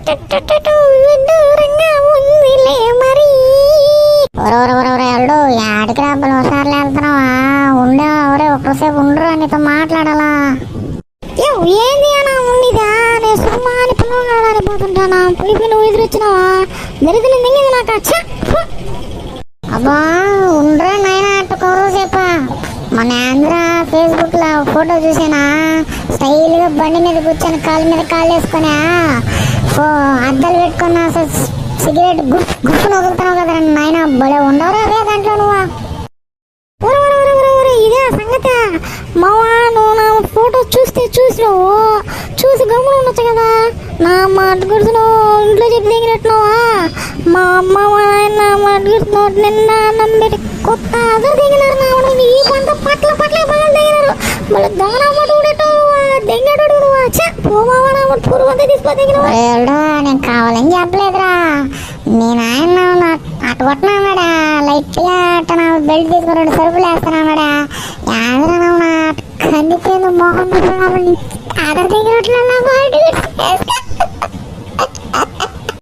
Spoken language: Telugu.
విడ్డూరంగా ఉందిలే మరి. అల్లు యాడికి రాబోలు ఒకసారి వెళ్తున్నావా? ఉండే ఎవరే ఒక్కసేపు ఉండరు నీతో మాట్లాడాలా. ఏంది అన్నా ఉండిదా? నేను సుమ్మా అని పిల్లలు పోతుంటానా? పోయి నువ్వు ఎదురొచ్చినావా? దరిద్రం దింగింది నాకు. అబ్బా ఉండరా నాయన అట్టుకోరు చెప్పా. మన ఆంధ్ర ఫేస్బుక్ లో ఫోటో చూసానా? స్టైల్ గా బండి మీద కూర్చొని కాళ్ళ మీద కాళ్ళు వేసుకొని అద్దాలు పెట్టుకున్నా సిగరెట్ గుప్పు వదులుతున్నావు కదా నాయన. భలే ఉండవరా అదే దాంట్లో నువ్వా? ఇదే సంగతి మావా. నువ్వు నా ఫోటో చూసినావు, చూసి గమ్మున ఉండొచ్చు కదా. నా మాట గుర్తున్నావు ఇంట్లో చెప్పి దిగినట్టున్నావా? మా అమ్మ మా నాయన మాట గుర్తున్నావు నిన్న అన్నం పెట్టి కొత్త అదరు దిగినారు. నా ఈ పంట పట్ల బాగా దిగినారు. మళ్ళీ దొంగ మాట ఉండేటో దెంగడు పోమావా నా పురుగు అంతా తీసుకో దిగిన. నేను కావాలని చెప్పలేదురా. నేను ఆయన అటు కొట్టినాడా లైట్ గా అట్ట నా బెల్ట్ తీసుకుని 2 సరుకులు వేస్తున్నాడా. ఆంధ్రనవునా కందిపోయింది మొహం ఆధార్ దిగినట్లు